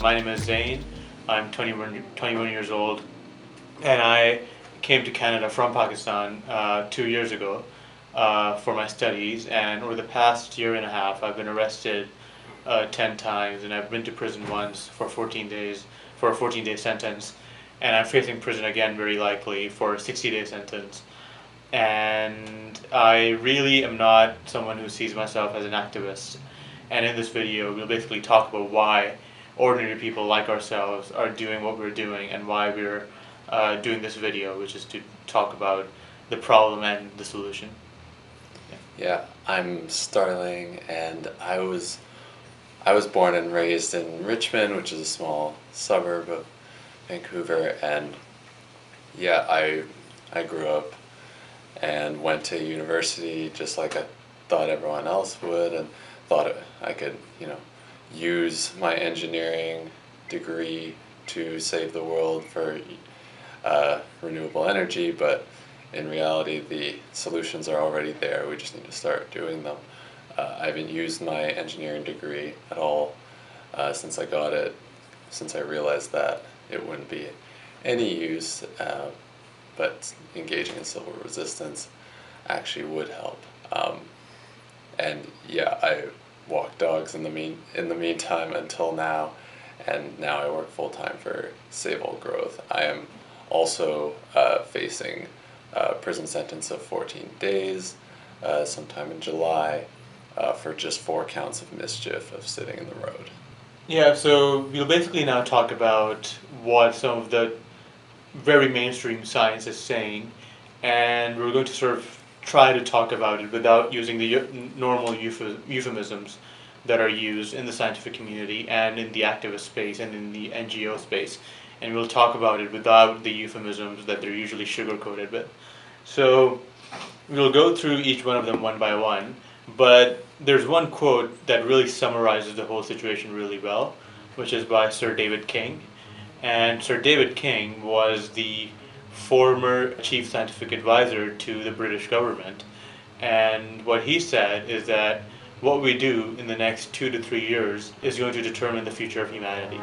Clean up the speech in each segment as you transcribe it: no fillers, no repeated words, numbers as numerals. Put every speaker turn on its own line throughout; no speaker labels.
My name is Zane. I'm 21 years old, and I came to Canada from Pakistan 2 years ago for my studies. And over the past year and a half, I've been arrested 10 times, and I've been to prison once for 14 days for a 14-day sentence. And I'm facing prison again, very likely, for a 60-day sentence. And I really am not someone who sees myself as an activist. And in this video, we'll basically talk about why ordinary people like ourselves are doing what we're doing and why we're doing this video, which is to talk about the problem and the solution.
Yeah, I'm Starling, and I was born and raised in Richmond, which is a small suburb of Vancouver, and yeah, I grew up and went to university just like I thought everyone else would, and thought I could, use my engineering degree to save the world for renewable energy, but in reality, the solutions are already there. We just need to start doing them. I haven't used my engineering degree at all since I got it, since I realized that it wouldn't be any use, but engaging in civil resistance actually would help. And yeah, I walked dogs in the meantime until now, and now I work full time for Save All Growth. I am also facing a prison sentence of 14 days sometime in July for just 4 counts of mischief of sitting in the road.
Yeah, so we'll basically now talk about what some of the very mainstream science is saying, and we're going to sort of try to talk about it without using the normal euphemisms that are used in the scientific community and in the activist space and in the NGO space. And we'll talk about it without the euphemisms that they're usually sugar-coated with. So we'll go through each one of them one by one, but there's one quote that really summarizes the whole situation really well, which is by Sir David King. And Sir David King was the former chief scientific advisor to the British government. And what he said is that what we do in the next 2 to 3 years is going to determine the future of humanity.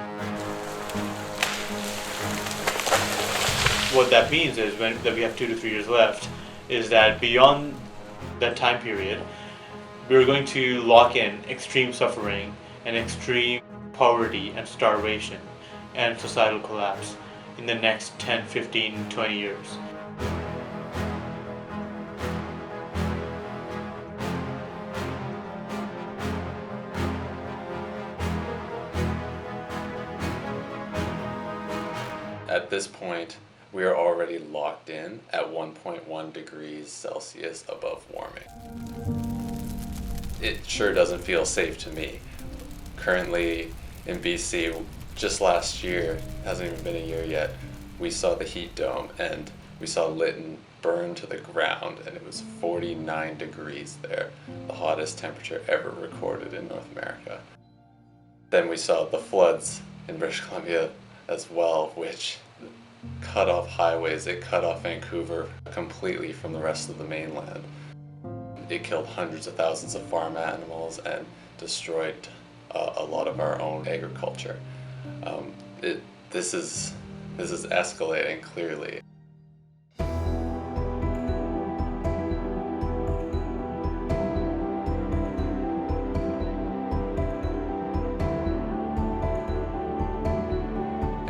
What that means is that we have 2 to 3 years left, is that beyond that time period, we're going to lock in extreme suffering and extreme poverty and starvation and societal collapse in the next 10, 15, 20 years.
At this point, we are already locked in at 1.1 degrees Celsius above warming. It sure doesn't feel safe to me. Currently in BC, just last year, hasn't even been a year yet, we saw the heat dome and we saw Lytton burn to the ground, and it was 49 degrees there, the hottest temperature ever recorded in North America. Then we saw the floods in British Columbia as well, which cut off highways. It cut off Vancouver completely from the rest of the mainland. It killed hundreds of thousands of farm animals and destroyed a lot of our own agriculture. This is escalating clearly.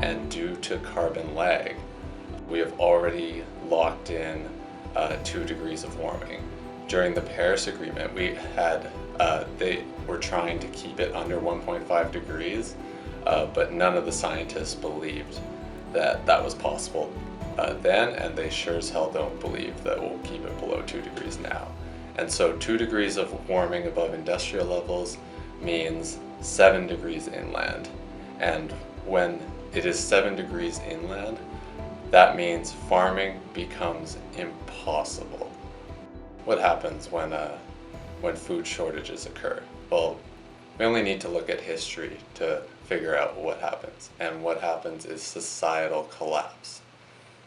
And due to carbon lag, we have already locked in 2 degrees of warming. During the Paris Agreement, they were trying to keep it under 1.5 degrees, but none of the scientists believed that that was possible then, and they sure as hell don't believe that we'll keep it below 2 degrees now. And so 2 degrees of warming above industrial levels means 7 degrees inland. And when it is 7 degrees inland, that means farming becomes impossible. What happens when food shortages occur? Well, we only need to look at history to figure out what happens. And what happens is societal collapse.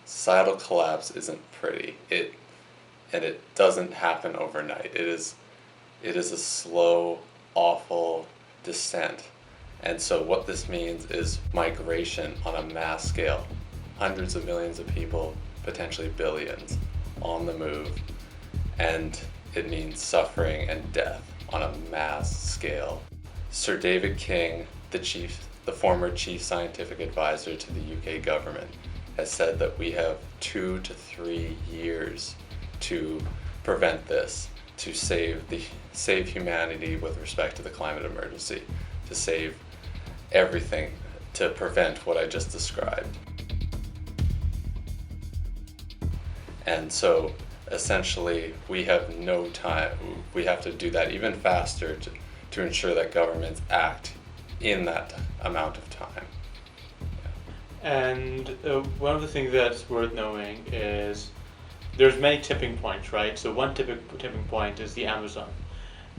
Societal collapse isn't pretty. It doesn't happen overnight. It is a slow, awful descent And so what this means is migration on a mass scale. Hundreds of millions of people, potentially billions, on the move. And it means suffering and death on a mass scale. Sir David King, the former chief scientific advisor to the UK government, has said that we have 2 to 3 years to prevent this, to save humanity with respect to the climate emergency, to save everything, to prevent what I just described. And so essentially we have no time. We have to do that even faster to ensure that governments act in that amount of time.
And one of the things that's worth knowing is there's many tipping points, right? So one tipping point is the Amazon.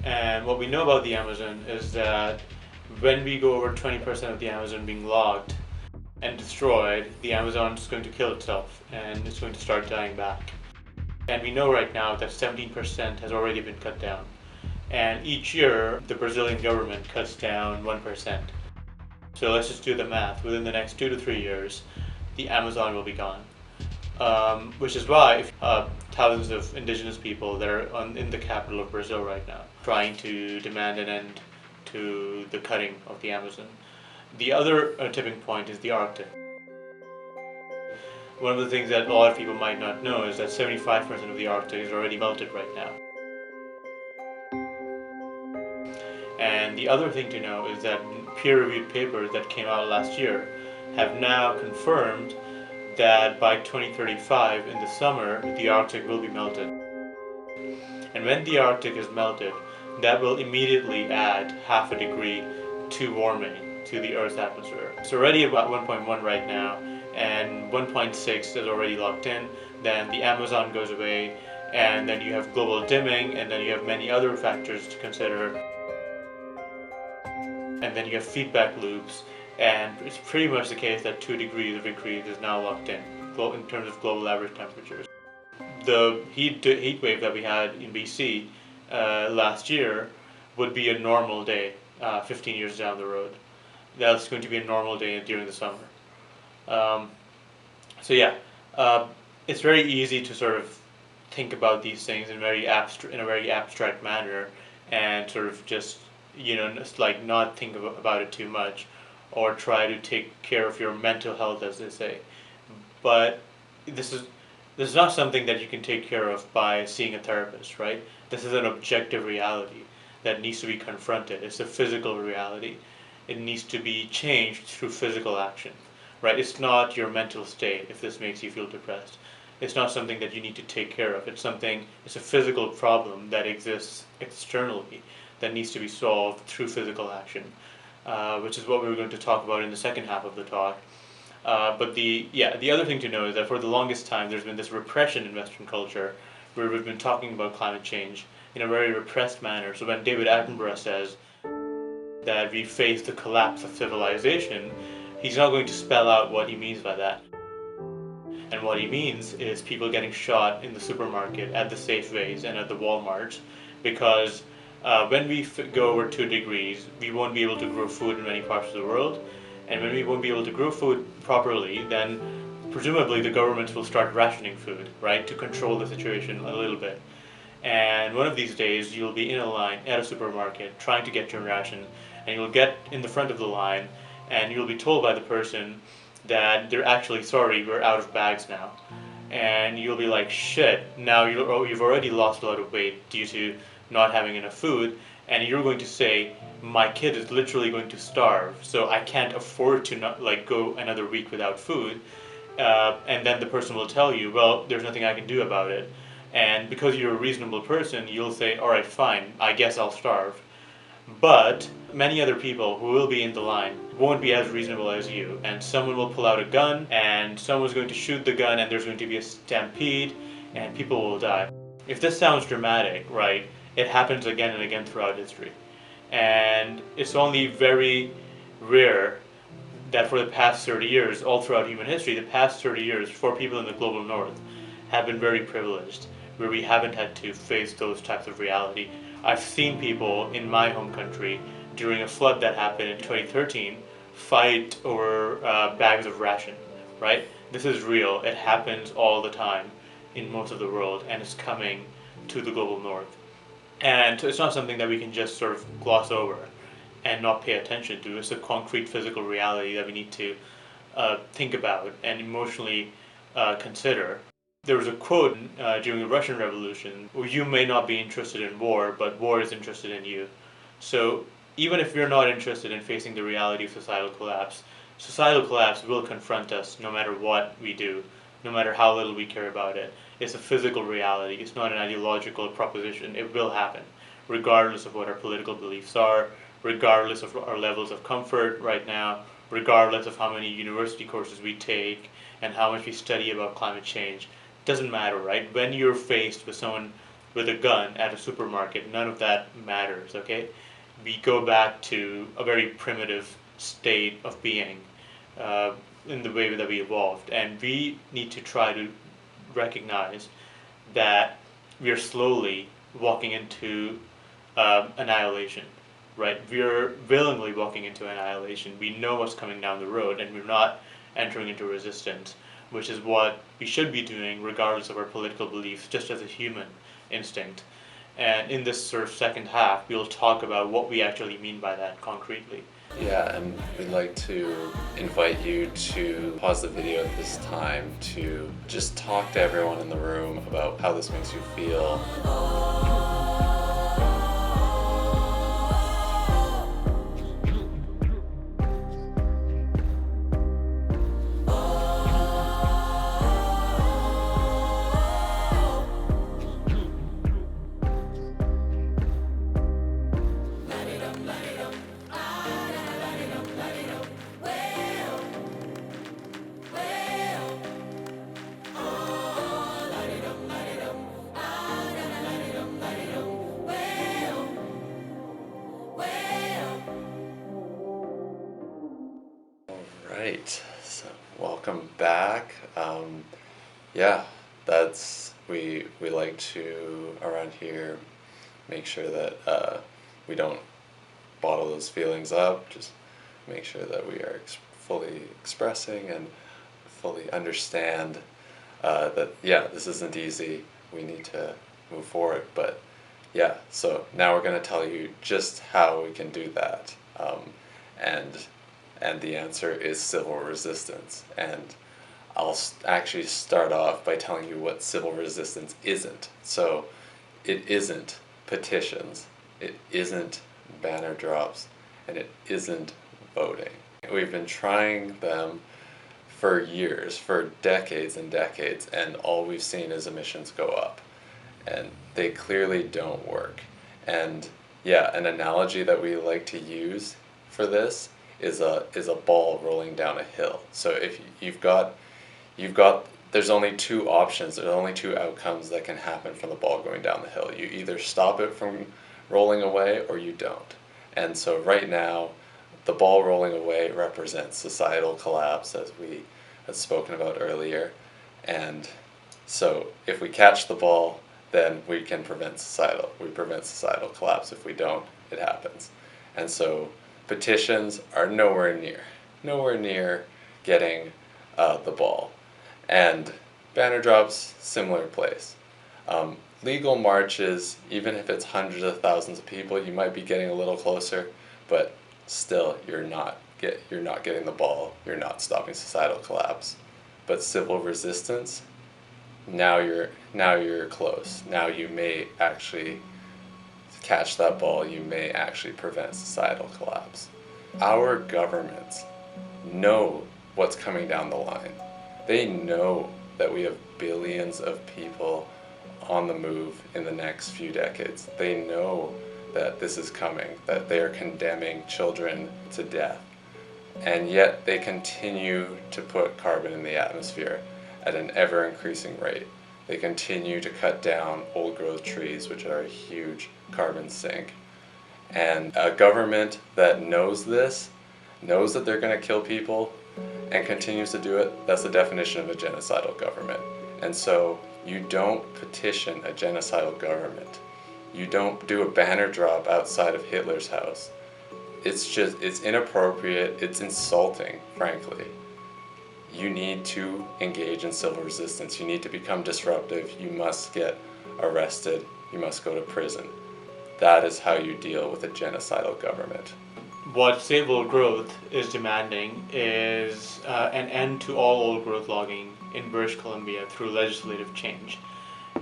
And what we know about the Amazon is that when we go over 20% of the Amazon being logged and destroyed, the Amazon is going to kill itself and it's going to start dying back. And we know right now that 17% has already been cut down. And each year, the Brazilian government cuts down 1%. So let's just do the math. Within the next 2 to 3 years, the Amazon will be gone. Which is why thousands of indigenous people that are in the capital of Brazil right now, trying to demand an end to the cutting of the Amazon. The other tipping point is the Arctic. One of the things that a lot of people might not know is that 75% of the Arctic is already melted right now. And the other thing to know is that peer-reviewed papers that came out last year have now confirmed that by 2035 in the summer, the Arctic will be melted. And when the Arctic is melted, that will immediately add half a degree to warming to the Earth's atmosphere. It's already about 1.1 right now, and 1.6 is already locked in. Then the Amazon goes away, and then you have global dimming, and then you have many other factors to consider. And then you have feedback loops, and it's pretty much the case that 2 degrees of increase is now locked in terms of global average temperatures. The heat wave that we had in BC last year would be a normal day 15 years down the road. That's going to be a normal day during the summer. So yeah, it's very easy to sort of think about these things in a very abstract manner, and sort of just just like not think about it too much, or try to take care of your mental health, as they say. But this is not something that you can take care of by seeing a therapist, right? This is an objective reality that needs to be confronted. It's a physical reality. It needs to be changed through physical action, right? It's not your mental state if this makes you feel depressed. It's not something that you need to take care of. It's a physical problem that exists externally that needs to be solved through physical action, which is what we were going to talk about in the second half of the talk. But the other thing to know is that for the longest time there's been this repression in Western culture where we've been talking about climate change in a very repressed manner. So when David Attenborough says that we face the collapse of civilization, he's not going to spell out what he means by that. And what he means is people getting shot in the supermarket, at the Safeways, and at the Walmarts, because when we go over 2 degrees, we won't be able to grow food in many parts of the world. And when we won't be able to grow food properly, then presumably the governments will start rationing food, right, to control the situation a little bit. And one of these days, you'll be in a line at a supermarket trying to get your ration, and you'll get in the front of the line, and you'll be told by the person that they're actually sorry, we're out of bags now. And you'll be like, shit, now you've already lost a lot of weight due to not having enough food, and you're going to say, my kid is literally going to starve, so I can't afford to not go another week without food. And then the person will tell you, well, there's nothing I can do about it. And because you're a reasonable person, you'll say, all right, fine, I guess I'll starve. But many other people who will be in the line won't be as reasonable as you, and someone will pull out a gun, and someone's going to shoot the gun, and there's going to be a stampede, and people will die. If this sounds dramatic, right, it happens again and again throughout history. And it's only very rare that for the past 30 years, all throughout human history, the past 30 years for people in the global north have been very privileged, where we haven't had to face those types of reality. I've seen people in my home country during a flood that happened in 2013 fight over bags of ration, right? This is real. It happens all the time in most of the world, and it's coming to the global north. And so it's not something that we can just sort of gloss over and not pay attention to. It's a concrete physical reality that we need to think about and emotionally consider. There was a quote during the Russian Revolution: "You may not be interested in war, but war is interested in you." So even if we're not interested in facing the reality of societal collapse will confront us no matter what we do, no matter how little we care about it. It's a physical reality. It's not an ideological proposition. It will happen, regardless of what our political beliefs are, regardless of our levels of comfort right now, regardless of how many university courses we take and how much we study about climate change. Doesn't matter, right? When you're faced with someone with a gun at a supermarket, none of that matters, okay? We go back to a very primitive state of being uh, in the way that we evolved. And we need to try to recognize that we are slowly walking into annihilation, right? We're willingly walking into annihilation. We know what's coming down the road, and we're not entering into resistance, which is what we should be doing regardless of our political beliefs, just as a human instinct. And in this sort of second half, we'll talk about what we actually mean by that concretely.
Yeah, and we'd like to invite you to pause the video at this time to just talk to everyone in the room about how this makes you feel. Right, so welcome back. Yeah, that's we like to around here make sure that we don't bottle those feelings up. Just make sure that we are fully expressing and fully understand that yeah, this isn't easy. We need to move forward, but yeah. So now we're gonna tell you just how we can do that, and and the answer is civil resistance. And I'll actually start off by telling you what civil resistance isn't. So it isn't petitions, it isn't banner drops, and it isn't voting. We've been trying them for years, for decades and decades, and all we've seen is emissions go up. And they clearly don't work. And yeah, an analogy that we like to use for this is a ball rolling down a hill. So if you've got there's only two options, there's only two outcomes that can happen from the ball going down the hill. You either stop it from rolling away or you don't. And so right now, the ball rolling away represents societal collapse, as we had spoken about earlier. And so if we catch the ball, then we prevent societal collapse. If we don't, it happens. And so petitions are nowhere near getting the ball. And banner drops, similar place. Legal marches, even if it's hundreds of thousands of people, you might be getting a little closer, but still, you're not getting the ball. You're not stopping societal collapse. But civil resistance, now you're close. Now you may actually catch that ball. You may actually prevent societal collapse. Our governments know what's coming down the line. They know that we have billions of people on the move in the next few decades. They know that this is coming, that they are condemning children to death. And yet they continue to put carbon in the atmosphere at an ever increasing rate. They continue to cut down old growth trees, which are a huge carbon sink. And a government that knows this, knows that they're going to kill people, and continues to do it, that's the definition of a genocidal government. And so you don't petition a genocidal government. You don't do a banner drop outside of Hitler's house. it's inappropriate, it's insulting, frankly. You need to engage in civil resistance. You need to become disruptive. You must get arrested. You must go to prison. That is how you deal with a genocidal government.
What Save Old Growth is demanding is an end to all old growth logging in British Columbia through legislative change.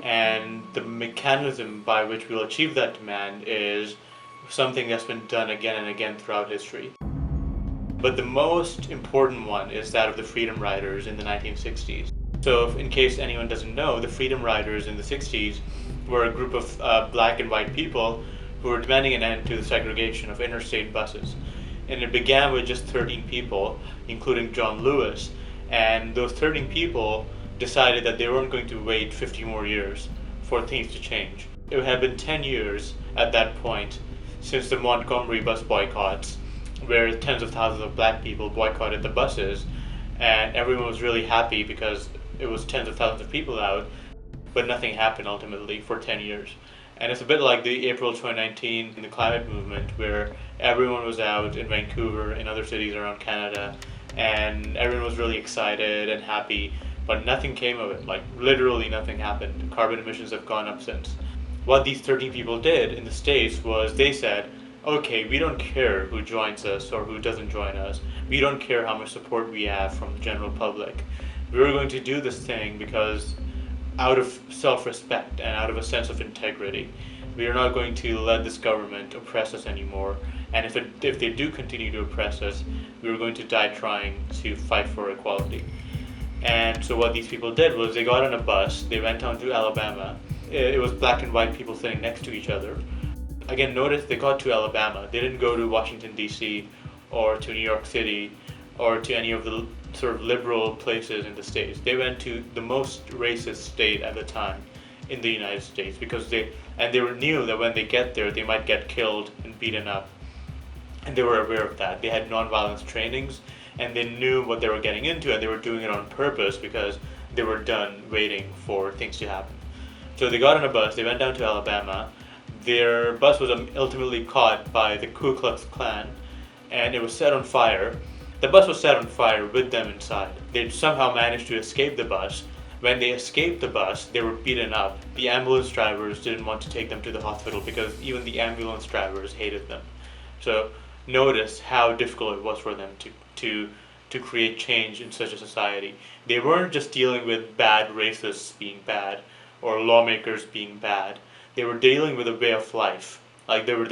And the mechanism by which we'll achieve that demand is something that's been done again and again throughout history. But the most important one is that of the Freedom Riders in the 1960s. So, in case anyone doesn't know, the Freedom Riders in the 60s were a group of black and white people who were demanding an end to the segregation of interstate buses. And it began with just 13 people, including John Lewis, and those 13 people decided that they weren't going to wait 50 more years for things to change. It had been 10 years at that point since the Montgomery bus boycotts, where tens of thousands of black people boycotted the buses, and everyone was really happy because it was tens of thousands of people out, but nothing happened ultimately for 10 years. And it's a bit like the April 2019 in the climate movement, where everyone was out in Vancouver, in other cities around Canada, and everyone was really excited and happy, but nothing came of it. Like, literally nothing happened. Carbon emissions have gone up since. What these 13 people did in the States was they said, okay, we don't care who joins us or who doesn't join us. We don't care how much support we have from the general public. We're going to do this thing because out of self-respect and out of a sense of integrity. We are not going to let this government oppress us anymore. And if they do continue to oppress us, we are going to die trying to fight for equality. And so what these people did was they got on a bus, they went down to Alabama. It was black and white people sitting next to each other. Again, notice they got to Alabama. They didn't go to Washington, D.C. or to New York City or to any of the sort of liberal places in the States. They went to the most racist state at the time in the United States because they knew that when they get there, they might get killed and beaten up. And they were aware of that. They had nonviolence trainings and they knew what they were getting into, and they were doing it on purpose because they were done waiting for things to happen. So they got on a bus, they went down to Alabama. Their bus was ultimately caught by the Ku Klux Klan, and it was set on fire. The bus was set on fire with them inside. They somehow managed to escape the bus. When they escaped the bus, they were beaten up. The ambulance drivers didn't want to take them to the hospital because even the ambulance drivers hated them. So notice how difficult it was for them to create change in such a society. They weren't just dealing with bad racists being bad or lawmakers being bad. They were dealing with a way of life. Like they were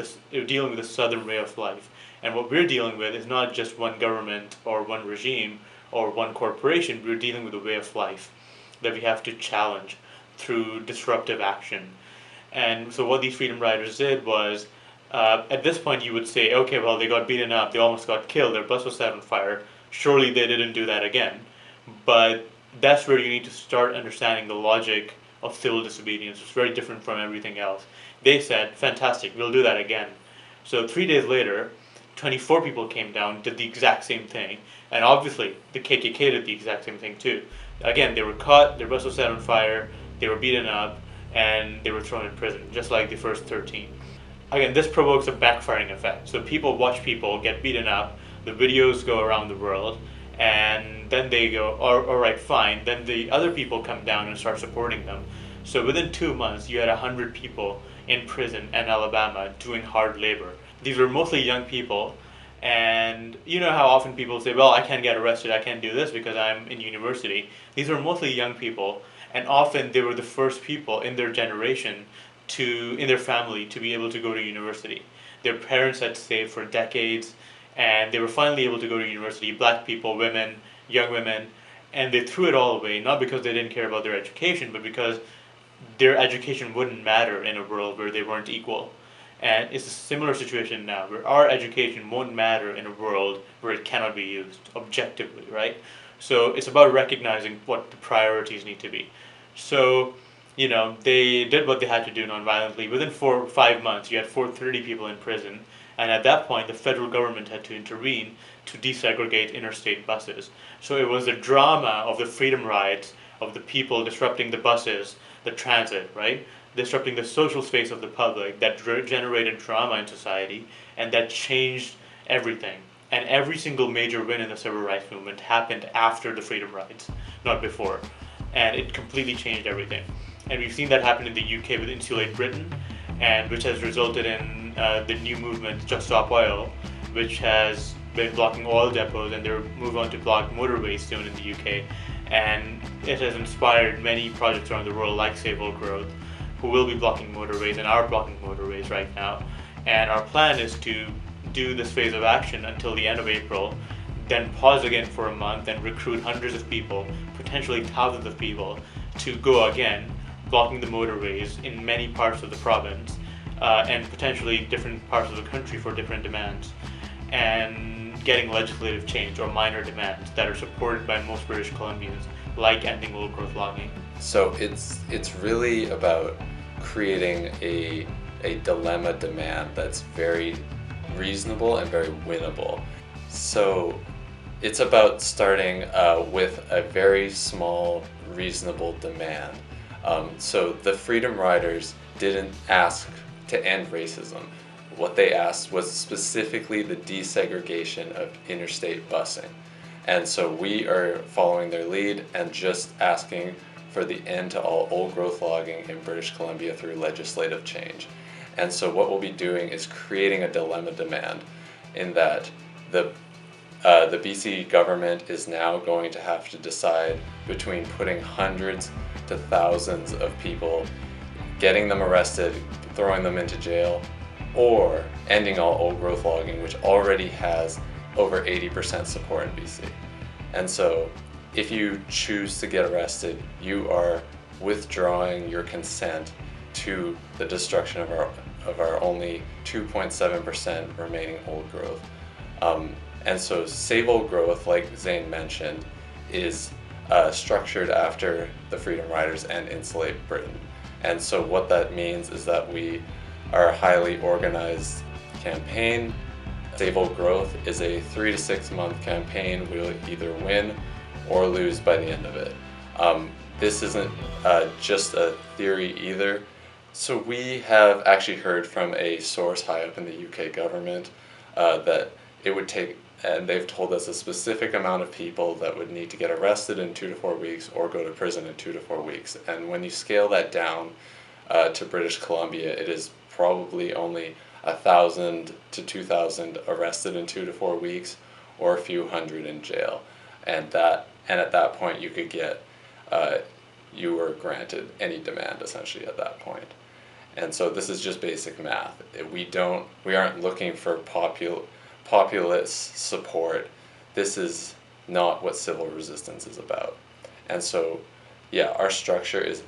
dealing with a southern way of life. And what we're dealing with is not just one government or one regime or one corporation. We're dealing with a way of life that we have to challenge through disruptive action. And so what these freedom riders did was, at this point you would say, okay, well, they got beaten up, they almost got killed, their bus was set on fire. Surely they didn't do that again. But that's where you need to start understanding the logic of civil disobedience. It's very different from everything else. They said, fantastic, we'll do that again. So 3 days later, 24 people came down, did the exact same thing, and obviously the KKK did the exact same thing too. Again, they were caught, their bus was set on fire, they were beaten up, and they were thrown in prison, just like the first 13. Again, this provokes a backfiring effect. So people watch people get beaten up, the videos go around the world, and then they go, all right, fine. Then the other people come down and start supporting them. So within 2 months, you had 100 people in prison in Alabama doing hard labor. These were mostly young people, and you know how often people say, well, I can't get arrested, I can't do this because I'm in university. These were mostly young people, and often they were the first people in their generation in their family to be able to go to university. Their parents had saved for decades, and they were finally able to go to university, black people, women, young women, and they threw it all away, not because they didn't care about their education, but because their education wouldn't matter in a world where they weren't equal. And it's a similar situation now, where our education won't matter in a world where it cannot be used objectively, right? So it's about recognizing what the priorities need to be. So, they did what they had to do nonviolently. Within 4 or 5 months, you had 430 people in prison, and at that point, the federal government had to intervene to desegregate interstate buses. So it was the drama of the freedom rides, of the people disrupting the buses, the transit, right? Disrupting the social space of the public that generated drama in society, and that changed everything. And every single major win in the civil rights movement happened after the freedom rides, not before. And it completely changed everything. And we've seen that happen in the UK with Insulate Britain, and which has resulted in the new movement, Just Stop Oil, which has been blocking oil depots, and they're moving on to block motorways soon in the UK. And it has inspired many projects around the world, like Save Old Growth, who will be blocking motorways and are blocking motorways right now. And our plan is to do this phase of action until the end of April, then pause again for a month and recruit hundreds of people, potentially thousands of people, to go again, blocking the motorways in many parts of the province, and potentially different parts of the country for different demands, and getting legislative change or minor demands that are supported by most British Columbians, like ending old growth logging.
So it's really about creating a dilemma demand that's very reasonable and very winnable. So it's about starting with a very small, reasonable demand. So the Freedom Riders didn't ask to end racism. What they asked was specifically the desegregation of interstate busing. And so we are following their lead and just asking for the end to all old growth logging in British Columbia through legislative change. And so what we'll be doing is creating a dilemma demand in that the BC government is now going to have to decide between putting hundreds to thousands of people, getting them arrested, throwing them into jail, or ending all old growth logging, which already has over 80% support in BC. And so if you choose to get arrested, you are withdrawing your consent to the destruction of our only 2.7% remaining old growth. And so Save Old Growth, like Zane mentioned, is structured after the Freedom Riders and Insulate Britain. And so what that means is that we are a highly organized campaign. Save Old Growth is a 3 to 6 month campaign. We'll either win or lose by the end of it. This isn't just a theory either. So we have actually heard from a source high up in the UK government that it would take, and they've told us a specific amount of people that would need to get arrested in 2 to 4 weeks or go to prison in 2 to 4 weeks. And when you scale that down to British Columbia, it is probably only 1,000 to 2,000 arrested in 2 to 4 weeks, or a few hundred in jail. And at that point you could get, you were granted any demand essentially at that point. And so this is just basic math. We aren't looking for populist support. This is not what civil resistance is about. And so, yeah, our structure is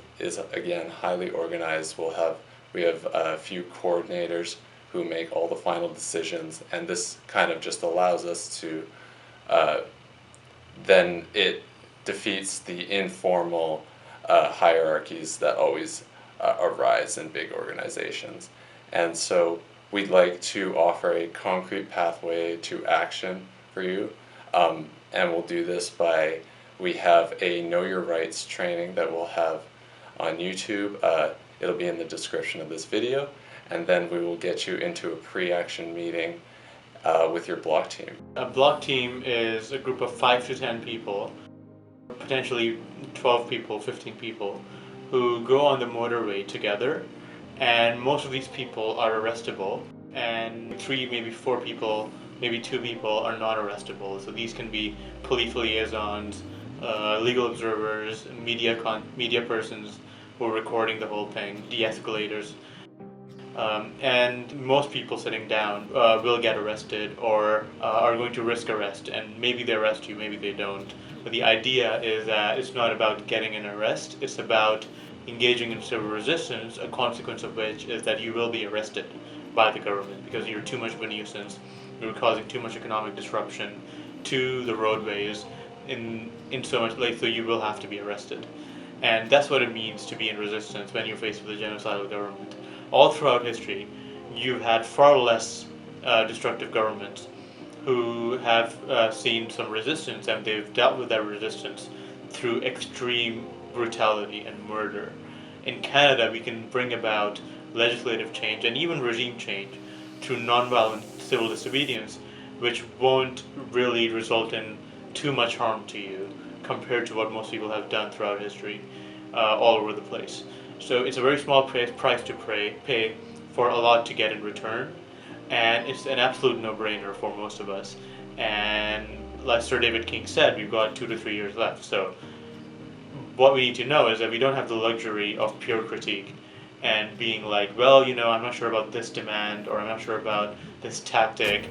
again highly organized. We have a few coordinators who make all the final decisions, and this kind of just allows us to then it defeats the informal hierarchies that always arise in big organizations. And so we'd like to offer a concrete pathway to action for you. And we'll do this by, we have a Know Your Rights training that we'll have on YouTube. It'll be in the description of this video. And then we will get you into a pre-action meeting with your block team.
A block team is a group of 5 to 10 people, potentially 12 people, 15 people, who go on the motorway together, and most of these people are arrestable, and 3, maybe 4 people, maybe 2 people are not arrestable. So these can be police liaisons, legal observers, media persons who are recording the whole thing, de-escalators. And most people sitting down will get arrested or are going to risk arrest, and maybe they arrest you, maybe they don't. But the idea is that it's not about getting an arrest, it's about engaging in civil resistance, a consequence of which is that you will be arrested by the government because you're too much of a nuisance, you're causing too much economic disruption to the roadways in so much, like, so you will have to be arrested. And that's what it means to be in resistance when you're faced with a genocidal government. All throughout history, you've had far less destructive governments who have seen some resistance, and they've dealt with that resistance through extreme brutality and murder. In Canada, we can bring about legislative change and even regime change through nonviolent civil disobedience, which won't really result in too much harm to you compared to what most people have done throughout history, all over the place. So it's a very small price to pay for a lot to get in return, and it's an absolute no-brainer for most of us. And like Sir David King said, we've got 2 to 3 years left. So what we need to know is that we don't have the luxury of pure critique and being like, well, I'm not sure about this demand, or I'm not sure about this tactic.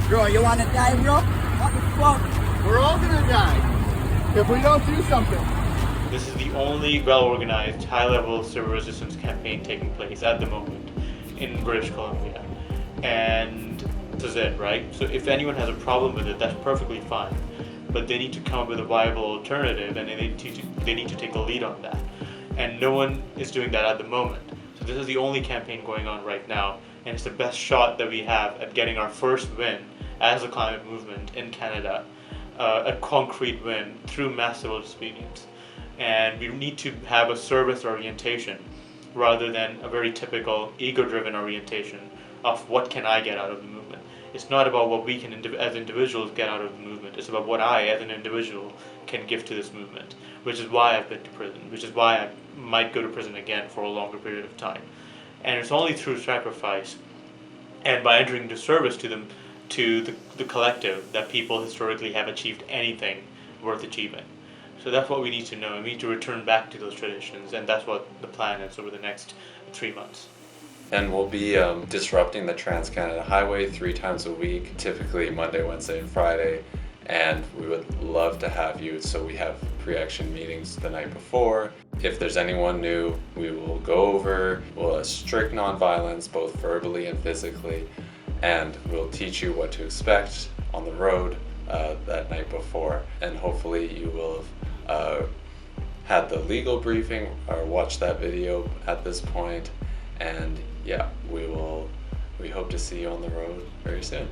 Bro, you wanna die, bro? What the fuck? We're all gonna die if we don't do something.
This is the only well-organized, high-level civil resistance campaign taking place at the moment in British Columbia. And this is it, right? So if anyone has a problem with it, that's perfectly fine. But they need to come up with a viable alternative, and they need to take the lead on that. And no one is doing that at the moment. So this is the only campaign going on right now, and it's the best shot that we have at getting our first win as a climate movement in Canada, a concrete win through mass civil disobedience. And we need to have a service orientation rather than a very typical ego-driven orientation of what can I get out of the movement. It's not about what we can as individuals get out of the movement. It's about what I as an individual can give to this movement, which is why I've been to prison, which is why I might go to prison again for a longer period of time. And it's only through sacrifice and by entering into service to them, to the collective, that people historically have achieved anything worth achieving. So that's what we need to know, and we need to return back to those traditions, and that's what the plan is over the next 3 months.
And we'll be disrupting the Trans-Canada Highway 3 times a week, typically Monday, Wednesday, and Friday. And we would love to have you, so we have pre-action meetings the night before. If there's anyone new, we will go over, we'll strict nonviolence, both verbally and physically, and we'll teach you what to expect on the road that night before. And hopefully you will have had the legal briefing or watched that video at this point. And yeah, we hope to see you on the road very soon.